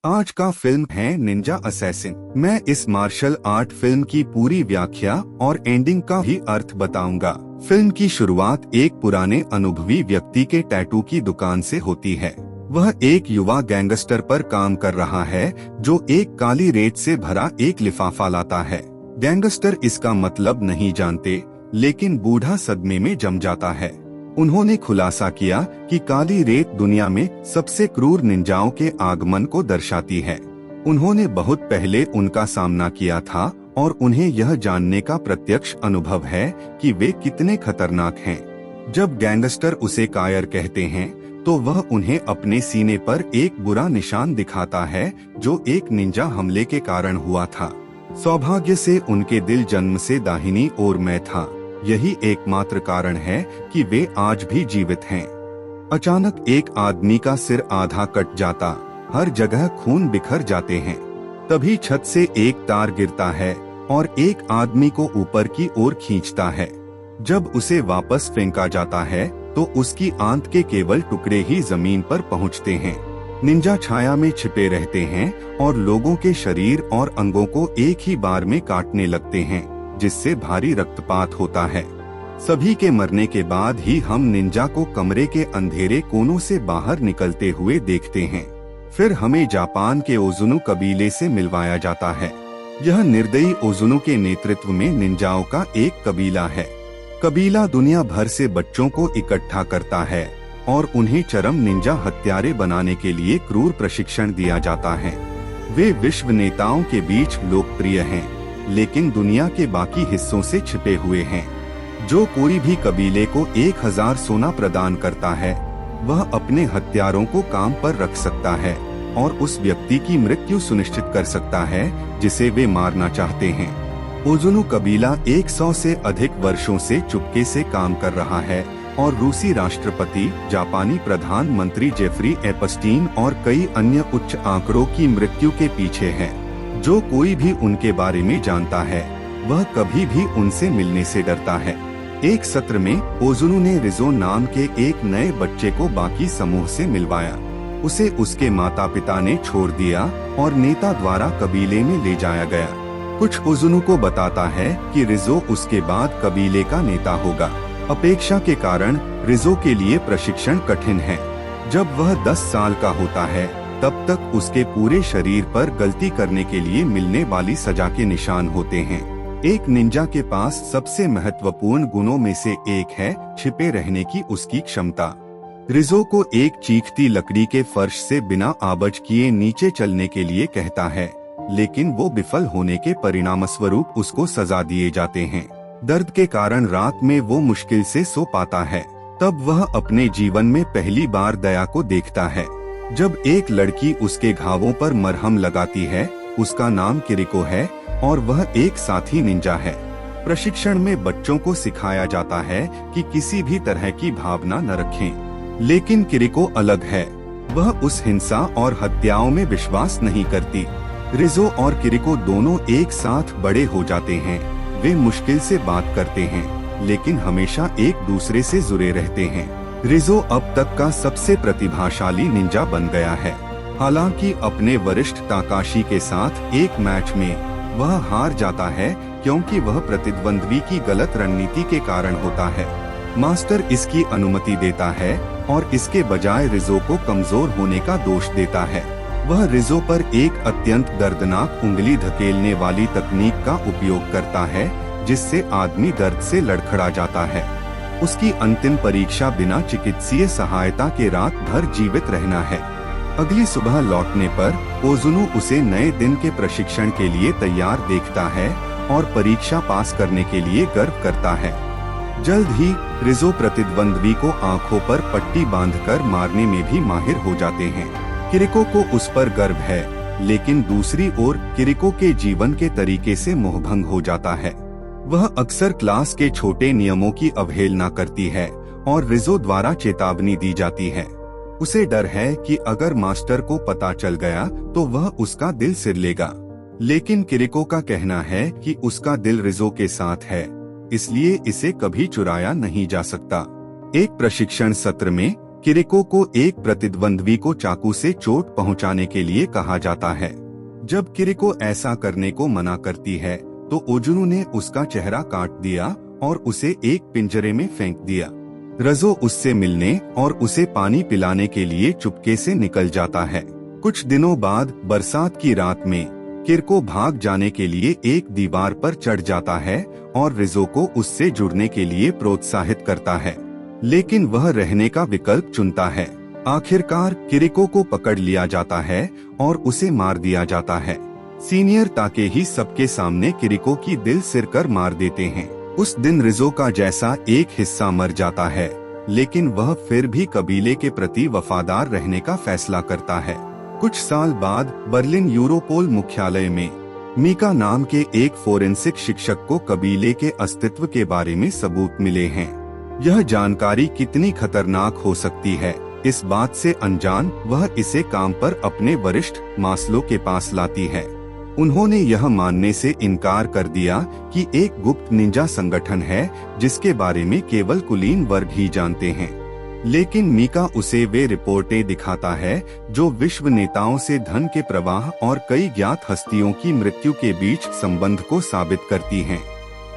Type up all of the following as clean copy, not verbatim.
आज का फिल्म है निंजा असैसिन। मैं इस मार्शल आर्ट फिल्म की पूरी व्याख्या और एंडिंग का भी अर्थ बताऊंगा। फिल्म की शुरुआत एक पुराने अनुभवी व्यक्ति के टैटू की दुकान से होती है। वह एक युवा गैंगस्टर पर काम कर रहा है जो एक काली रेत से भरा एक लिफाफा लाता है। गैंगस्टर इसका मतलब नहीं जानते, लेकिन बूढ़ा सदमे में जम जाता है। उन्होंने खुलासा किया कि काली रेत दुनिया में सबसे क्रूर निंजाओं के आगमन को दर्शाती है। उन्होंने बहुत पहले उनका सामना किया था और उन्हें यह जानने का प्रत्यक्ष अनुभव है कि वे कितने खतरनाक हैं। जब गैंगस्टर उसे कायर कहते हैं तो वह उन्हें अपने सीने पर एक बुरा निशान दिखाता है जो एक निंजा हमले के कारण हुआ था। सौभाग्य से उनके दिल जन्म से दाहिनी ओर में था। यही एकमात्र कारण है कि वे आज भी जीवित हैं। अचानक एक आदमी का सिर आधा कट जाता, हर जगह खून बिखर जाते हैं। तभी छत से एक तार गिरता है और एक आदमी को ऊपर की ओर खींचता है। जब उसे वापस फेंका जाता है तो उसकी आंत के केवल टुकड़े ही जमीन पर पहुंचते हैं। निंजा छाया में छिपे रहते हैं और लोगों के शरीर और अंगों को एक ही बार में काटने लगते हैं, जिससे भारी रक्तपात होता है। सभी के मरने के बाद ही हम निंजा को कमरे के अंधेरे कोनों से बाहर निकलते हुए देखते हैं। फिर हमें जापान के ओजुनु कबीले से मिलवाया जाता है। यह निर्दयी ओजुनु के नेतृत्व में निंजाओं का एक कबीला है। कबीला दुनिया भर से बच्चों को इकट्ठा करता है और उन्हें चरम निंजा हत्यारे बनाने के लिए क्रूर प्रशिक्षण दिया जाता है। वे विश्व नेताओं के बीच लोकप्रिय हैं, लेकिन दुनिया के बाकी हिस्सों से छिपे हुए हैं। जो कोई भी कबीले को 1000 सोना प्रदान करता है, वह अपने हत्यारों को काम पर रख सकता है और उस व्यक्ति की मृत्यु सुनिश्चित कर सकता है जिसे वे मारना चाहते हैं। ओजुनु कबीला 100 से अधिक वर्षों से चुपके से काम कर रहा है और रूसी राष्ट्रपति, जापानी प्रधानमंत्री जेफरी एपस्टीन और कई अन्य उच्च आंकड़ों की मृत्यु के पीछे है। जो कोई भी उनके बारे में जानता है, वह कभी भी उनसे मिलने से डरता है। एक सत्र में ओजुनु ने रिजो नाम के एक नए बच्चे को बाकी समूह से मिलवाया। उसे उसके माता पिता ने छोड़ दिया और नेता द्वारा कबीले में ले जाया गया। कुछ ओजुनु को बताता है कि रिजो उसके बाद कबीले का नेता होगा। अपेक्षा के कारण रिजो के लिए प्रशिक्षण कठिन है। जब वह 10 साल का होता है, तब तक उसके पूरे शरीर पर गलती करने के लिए मिलने वाली सजा के निशान होते हैं। एक निंजा के पास सबसे महत्वपूर्ण गुणों में से एक है छिपे रहने की उसकी क्षमता। रिजो को एक चीखती लकड़ी के फर्श से बिना आवाज किए नीचे चलने के लिए कहता है, लेकिन वो विफल होने के परिणामस्वरूप उसको सजा दिए जाते हैं। दर्द के कारण रात में वो मुश्किल से सो पाता है। तब वह अपने जीवन में पहली बार दया को देखता है। जब एक लड़की उसके घावों पर मरहम लगाती है, उसका नाम किरिको है और वह एक साथी निंजा है। प्रशिक्षण में बच्चों को सिखाया जाता है कि किसी भी तरह की भावना न रखें, लेकिन किरिको अलग है। वह उस हिंसा और हत्याओं में विश्वास नहीं करती। रिजो और किरिको दोनों एक साथ बड़े हो जाते हैं। वे मुश्किल से बात करते हैं, लेकिन हमेशा एक दूसरे से जुड़े रहते हैं। रिजो अब तक का सबसे प्रतिभाशाली निंजा बन गया है। हालांकि अपने वरिष्ठ ताकाशी के साथ एक मैच में वह हार जाता है क्योंकि वह प्रतिद्वंद्वी की गलत रणनीति के कारण होता है। मास्टर इसकी अनुमति देता है और इसके बजाय रिजो को कमजोर होने का दोष देता है। वह रिजो पर एक अत्यंत दर्दनाक उंगली धकेलने वाली तकनीक का उपयोग करता है, जिससे आदमी दर्द से लड़खड़ा जाता है। उसकी अंतिम परीक्षा बिना चिकित्सीय सहायता के रात भर जीवित रहना है। अगली सुबह लौटने पर ओजुनु उसे नए दिन के प्रशिक्षण के लिए तैयार देखता है और परीक्षा पास करने के लिए गर्व करता है। जल्द ही रिजो प्रतिद्वंद्वी को आंखों पर पट्टी बांधकर मारने में भी माहिर हो जाते हैं। किरिको को उस पर गर्व है, लेकिन दूसरी ओर किरिको के जीवन के तरीके से मोहभंग हो जाता है। वह अक्सर क्लास के छोटे नियमों की अवहेलना करती है और रिजो द्वारा चेतावनी दी जाती है। उसे डर है कि अगर मास्टर को पता चल गया तो वह उसका दिल सिर लेगा, लेकिन किरिको का कहना है कि उसका दिल रिजो के साथ है, इसलिए इसे कभी चुराया नहीं जा सकता। एक प्रशिक्षण सत्र में किरिको को एक प्रतिद्वंद्वी को चाकू से चोट पहुंचाने के लिए कहा जाता है। जब किरिको ऐसा करने को मना करती है तो ओजुनु ने उसका चेहरा काट दिया और उसे एक पिंजरे में फेंक दिया। रिज़ो उससे मिलने और उसे पानी पिलाने के लिए चुपके से निकल जाता है। कुछ दिनों बाद बरसात की रात में किरिको भाग जाने के लिए एक दीवार पर चढ़ जाता है और रिज़ो को उससे जुड़ने के लिए प्रोत्साहित करता है, लेकिन वह रहने का विकल्प चुनता है। आखिरकार किरिको को पकड़ लिया जाता है और उसे मार दिया जाता है। सीनियर ताकेही सबके सामने किरिको की दिल सिर कर मार देते हैं। उस दिन रिज़ो का जैसा एक हिस्सा मर जाता है, लेकिन वह फिर भी कबीले के प्रति वफादार रहने का फैसला करता है। कुछ साल बाद बर्लिन यूरोपोल मुख्यालय में मीका नाम के एक फोरेंसिक शिक्षक को कबीले के अस्तित्व के बारे में सबूत मिले हैं। यह जानकारी कितनी खतरनाक हो सकती है, इस बात से अनजान वह इसे काम पर अपने वरिष्ठ मास्लो के पास लाती है। उन्होंने यह मानने से इनकार कर दिया कि एक गुप्त निंजा संगठन है जिसके बारे में केवल कुलीन वर्ग ही जानते हैं, लेकिन मीका उसे वे रिपोर्टें दिखाता है जो विश्व नेताओं से धन के प्रवाह और कई ज्ञात हस्तियों की मृत्यु के बीच संबंध को साबित करती हैं।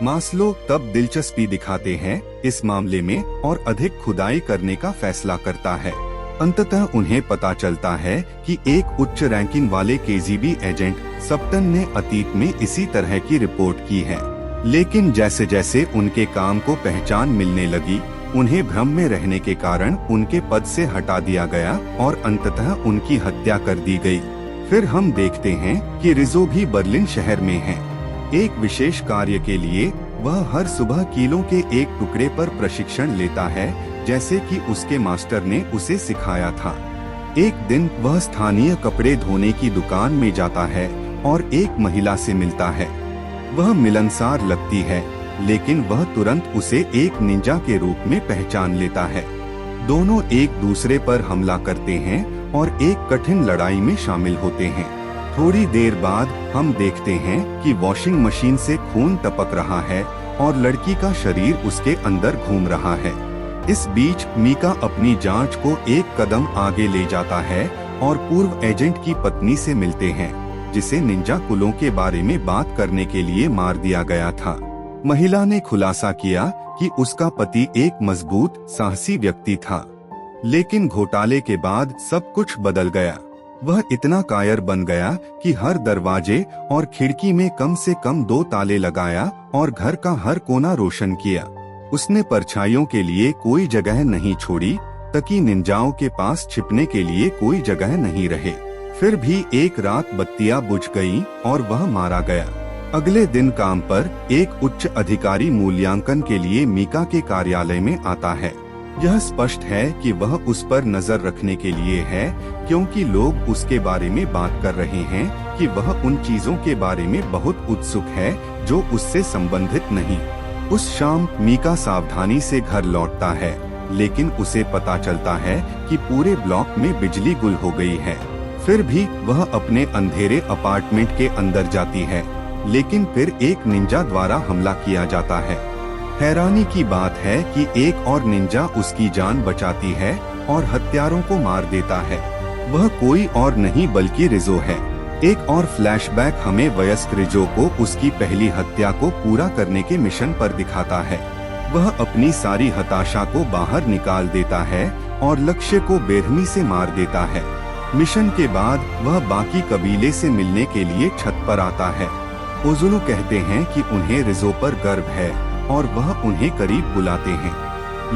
मास्लो तब दिलचस्पी दिखाते हैं इस मामले में और अधिक खुदाई करने का फैसला करता है। अंततः उन्हें पता चलता है कि एक उच्च रैंकिंग वाले केजीबी एजेंट सप्टन ने अतीत में इसी तरह की रिपोर्ट की है, लेकिन जैसे जैसे उनके काम को पहचान मिलने लगी, उन्हें भ्रम में रहने के कारण उनके पद से हटा दिया गया और अंततः उनकी हत्या कर दी गई। फिर हम देखते हैं कि रिज़ो भी बर्लिन शहर में है। एक विशेष कार्य के लिए वह हर सुबह कीलों के एक टुकड़े पर प्रशिक्षण लेता है, जैसे कि उसके मास्टर ने उसे सिखाया था। एक दिन वह स्थानीय कपड़े धोने की दुकान में जाता है और एक महिला से मिलता है। वह मिलनसार लगती है, लेकिन वह तुरंत उसे एक निंजा के रूप में पहचान लेता है। दोनों एक दूसरे पर हमला करते हैं और एक कठिन लड़ाई में शामिल होते हैं। थोड़ी देर बाद हम देखते हैं कि वॉशिंग मशीन से खून टपक रहा है और लड़की का शरीर उसके अंदर घूम रहा है। इस बीच मीका अपनी जांच को एक कदम आगे ले जाता है और पूर्व एजेंट की पत्नी से मिलते हैं, जिसे निंजा कुलों के बारे में बात करने के लिए मार दिया गया था। महिला ने खुलासा किया कि उसका पति एक मजबूत साहसी व्यक्ति था, लेकिन घोटाले के बाद सब कुछ बदल गया। वह इतना कायर बन गया कि हर दरवाजे और खिड़की में कम से कम 2 ताले लगाया और घर का हर कोना रोशन किया। उसने परछाइयों के लिए कोई जगह नहीं छोड़ी, ताकि निंजाओं के पास छिपने के लिए कोई जगह नहीं रहे। फिर भी एक रात बत्तियां बुझ गईं और वह मारा गया। अगले दिन काम पर एक उच्च अधिकारी मूल्यांकन के लिए मीका के कार्यालय में आता है। यह स्पष्ट है कि वह उस पर नजर रखने के लिए है, क्योंकि लोग उसके बारे में बात कर रहे हैं कि वह उन चीजों के बारे में बहुत उत्सुक है जो उससे संबंधित नहीं। उस शाम मीका सावधानी से घर लौटता है, लेकिन उसे पता चलता है कि पूरे ब्लॉक में बिजली गुल हो गई है। फिर भी वह अपने अंधेरे अपार्टमेंट के अंदर जाती है, लेकिन फिर एक निंजा द्वारा हमला किया जाता है। हैरानी की बात है कि एक और निंजा उसकी जान बचाती है और हत्यारों को मार देता है। वह कोई और नहीं बल्कि रिज़ो है। एक और फ्लैशबैक हमें वयस्क रिज़ो को उसकी पहली हत्या को पूरा करने के मिशन पर दिखाता है। वह अपनी सारी हताशा को बाहर निकाल देता है और लक्ष्य को बेरहमी से मार देता है। मिशन के बाद वह बाकी कबीले से मिलने के लिए छत पर आता है। ओजुनु कहते हैं कि उन्हें रिज़ो पर गर्व है और वह उन्हें करीब बुलाते हैं,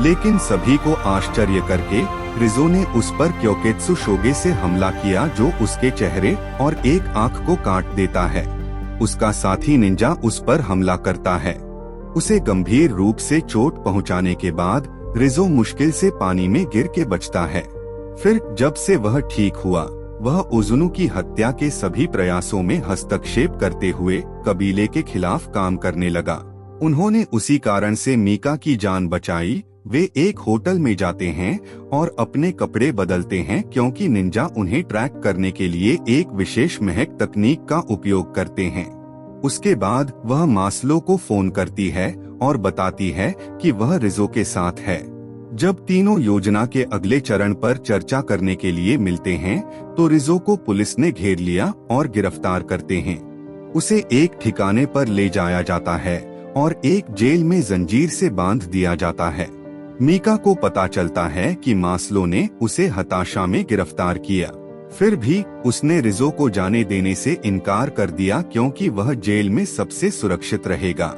लेकिन सभी को आश्चर्य करके रिज़ो ने उस पर क्योकेत्सु शोगे से हमला किया, जो उसके चेहरे और एक आंख को काट देता है। उसका साथी निंजा उस पर हमला करता है। उसे गंभीर रूप से चोट पहुंचाने के बाद रिज़ो मुश्किल से पानी में गिर के बचता है। फिर जब से वह ठीक हुआ, वह ओजुनु की हत्या के सभी प्रयासों में हस्तक्षेप करते हुए कबीले के खिलाफ काम करने लगा। उन्होंने उसी कारण से मीका की जान बचाई। वे एक होटल में जाते हैं और अपने कपड़े बदलते हैं, क्योंकि निंजा उन्हें ट्रैक करने के लिए एक विशेष महक तकनीक का उपयोग करते हैं। उसके बाद वह मास्लो को फोन करती है और बताती है कि वह रिज़ो के साथ है। जब तीनों योजना के अगले चरण पर चर्चा करने के लिए मिलते हैं तो रिजो को पुलिस ने घेर लिया और गिरफ्तार करते हैं। उसे एक ठिकाने पर ले जाया जाता है और एक जेल में जंजीर से बांध दिया जाता है। मीका को पता चलता है कि मास्लो ने उसे हताशा में गिरफ्तार किया, फिर भी उसने रिजो को जाने देने से इनकार कर दिया क्योंकि वह जेल में सबसे सुरक्षित रहेगा।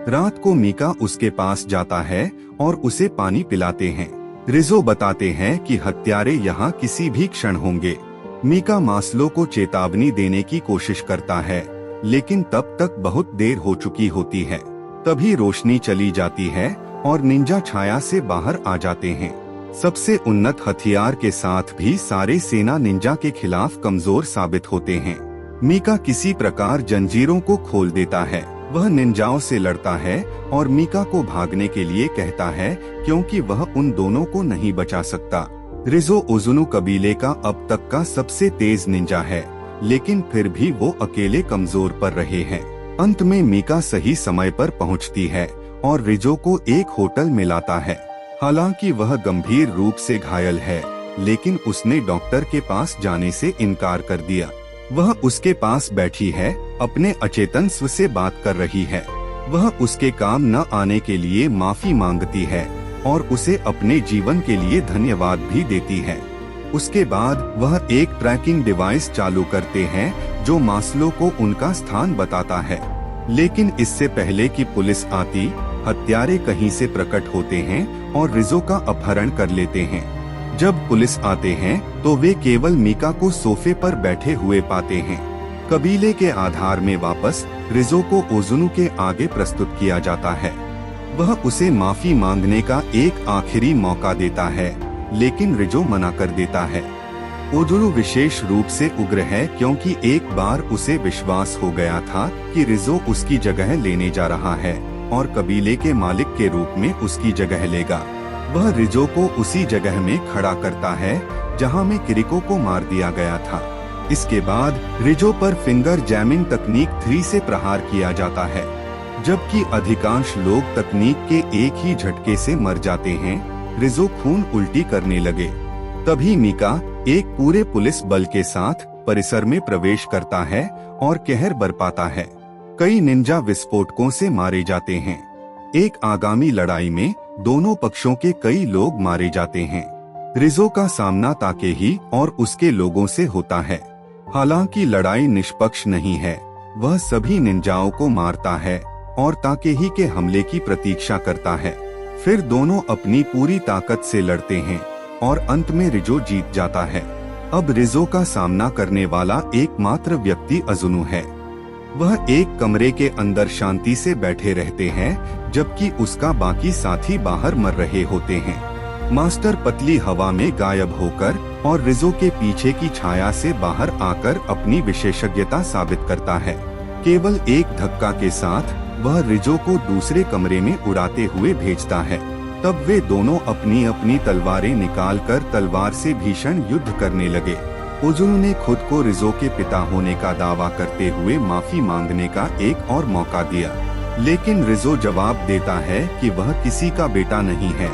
रात को मीका उसके पास जाता है और उसे पानी पिलाते हैं। रिजो बताते हैं कि हत्यारे यहाँ किसी भी क्षण होंगे। मीका मास्लो को चेतावनी देने की कोशिश करता है, लेकिन तब तक बहुत देर हो चुकी होती है। तभी रोशनी चली जाती है और निंजा छाया से बाहर आ जाते हैं। सबसे उन्नत हथियार के साथ भी सारे सेना निंजा के खिलाफ कमजोर साबित होते हैं। मीका किसी प्रकार जंजीरों को खोल देता है। वह निंजाओं से लड़ता है और मीका को भागने के लिए कहता है क्योंकि वह उन दोनों को नहीं बचा सकता। रिजो ओजुनु कबीले का अब तक का सबसे तेज निंजा है, लेकिन फिर भी वो अकेले कमजोर पर रहे हैं। अंत में मीका सही समय पर पहुंचती है और रिजो को एक होटल में लाता है। हालांकि वह गंभीर रूप से घायल है, लेकिन उसने डॉक्टर के पास जाने से इनकार कर दिया। वह उसके पास बैठी है, अपने अचेतन स्व से बात कर रही है। वह उसके काम न आने के लिए माफी मांगती है और उसे अपने जीवन के लिए धन्यवाद भी देती है। उसके बाद वह एक ट्रैकिंग डिवाइस चालू करते हैं जो मास्लो को उनका स्थान बताता है। लेकिन इससे पहले कि पुलिस आती, हत्यारे कहीं से प्रकट होते हैं और रिजो का अपहरण कर लेते हैं। जब पुलिस आते हैं तो वे केवल मीका को सोफे पर बैठे हुए पाते हैं। कबीले के आधार में वापस रिजो को ओजुनु के आगे प्रस्तुत किया जाता है। वह उसे माफी मांगने का एक आखिरी मौका देता है, लेकिन रिजो मना कर देता है। ओजुनु विशेष रूप से उग्र है क्योंकि एक बार उसे विश्वास हो गया था कि रिजो उसकी जगह लेने जा रहा है और कबीले के मालिक के रूप में उसकी जगह लेगा। वह रिजो को उसी जगह में खड़ा करता है जहां में किरिको को मार दिया गया था। इसके बाद रिजो पर फिंगर जैमिंग तकनीक 3 से प्रहार किया जाता है। जबकि अधिकांश लोग तकनीक के एक ही झटके से मर जाते हैं, रिजो खून उल्टी करने लगे। तभी मीका एक पूरे पुलिस बल के साथ परिसर में प्रवेश करता है और कहर बरपाता है। कई निंजा विस्फोटकों से मारे जाते हैं। एक आगामी लड़ाई में दोनों पक्षों के कई लोग मारे जाते हैं। रिजो का सामना ताकेही और उसके लोगों से होता है। हालांकि लड़ाई निष्पक्ष नहीं है, वह सभी निंजाओं को मारता है और ताकेही के हमले की प्रतीक्षा करता है। फिर दोनों अपनी पूरी ताकत से लड़ते हैं और अंत में रिजो जीत जाता है। अब रिजो का सामना करने वाला एकमात्र व्यक्ति ओजुनु है। वह एक कमरे के अंदर शांति से बैठे रहते हैं, जबकि उसका बाकी साथी बाहर मर रहे होते हैं। मास्टर पतली हवा में गायब होकर और रिजो के पीछे की छाया से बाहर आकर अपनी विशेषज्ञता साबित करता है। केवल एक धक्का के साथ वह रिजो को दूसरे कमरे में उड़ाते हुए भेजता है। तब वे दोनों अपनी अपनी तलवारें निकालकर तलवार से भीषण युद्ध करने लगे। ओजुनु ने खुद को रिजो के पिता होने का दावा करते हुए माफी मांगने का एक और मौका दिया, लेकिन रिजो जवाब देता है कि वह किसी का बेटा नहीं है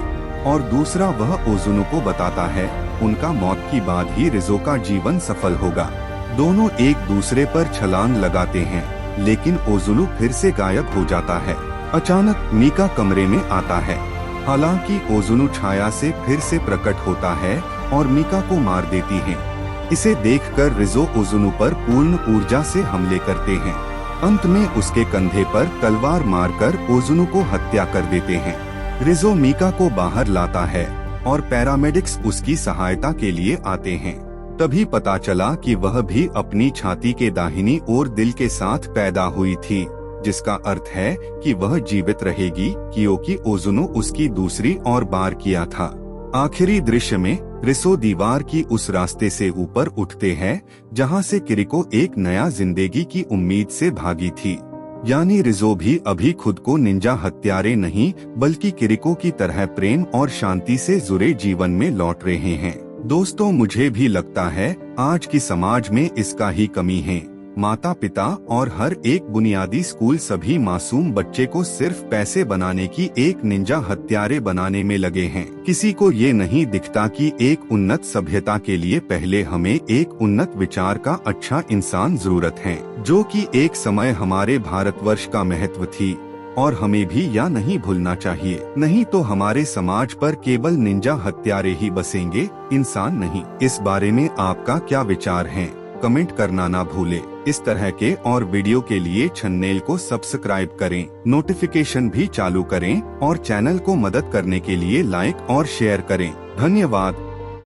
और दूसरा वह ओजुनु को बताता है उनका मौत की बाद ही रिजो का जीवन सफल होगा। दोनों एक दूसरे पर छलांग लगाते हैं, लेकिन ओजुनु फिर से गायब हो जाता है। अचानक मीका कमरे में आता है। हालांकि ओजुनु छाया से फिर से प्रकट होता है और मीका को मार देती है। इसे देखकर रिजो ओजुनु पर पूर्ण ऊर्जा से हमले करते हैं। अंत में उसके कंधे पर तलवार मारकर ओजुनु को हत्या कर देते हैं। रिजो मीका को बाहर लाता है और पैरामेडिक्स उसकी सहायता के लिए आते हैं। तभी पता चला कि वह भी अपनी छाती के दाहिनी ओर दिल के साथ पैदा हुई थी, जिसका अर्थ है कि वह जीवित रहेगी, क्योंकि ओजुनु उसकी दूसरी और बार किया था। आखिरी दृश्य में रिजो दीवार की उस रास्ते से ऊपर उठते हैं जहां से किरिको एक नया जिंदगी की उम्मीद से भागी थी। यानी रिजो भी अभी खुद को निंजा हत्यारे नहीं बल्कि किरिको की तरह प्रेम और शांति से जुड़े जीवन में लौट रहे हैं। दोस्तों, मुझे भी लगता है आज की समाज में इसका ही कमी है। माता पिता और हर एक बुनियादी स्कूल सभी मासूम बच्चे को सिर्फ पैसे बनाने की एक निंजा हत्यारे बनाने में लगे हैं। किसी को ये नहीं दिखता कि एक उन्नत सभ्यता के लिए पहले हमें एक उन्नत विचार का अच्छा इंसान जरूरत है, जो कि एक समय हमारे भारतवर्ष का महत्व थी और हमें भी या नहीं भूलना चाहिए। नहीं तो हमारे समाज पर केवल निंजा हत्यारे ही बसेंगे, इंसान नहीं। इस बारे में आपका क्या विचार है? कमेंट करना ना भूले। इस तरह के और वीडियो के लिए चैनल को सब्सक्राइब करें, नोटिफिकेशन भी चालू करें और चैनल को मदद करने के लिए लाइक और शेयर करें। धन्यवाद।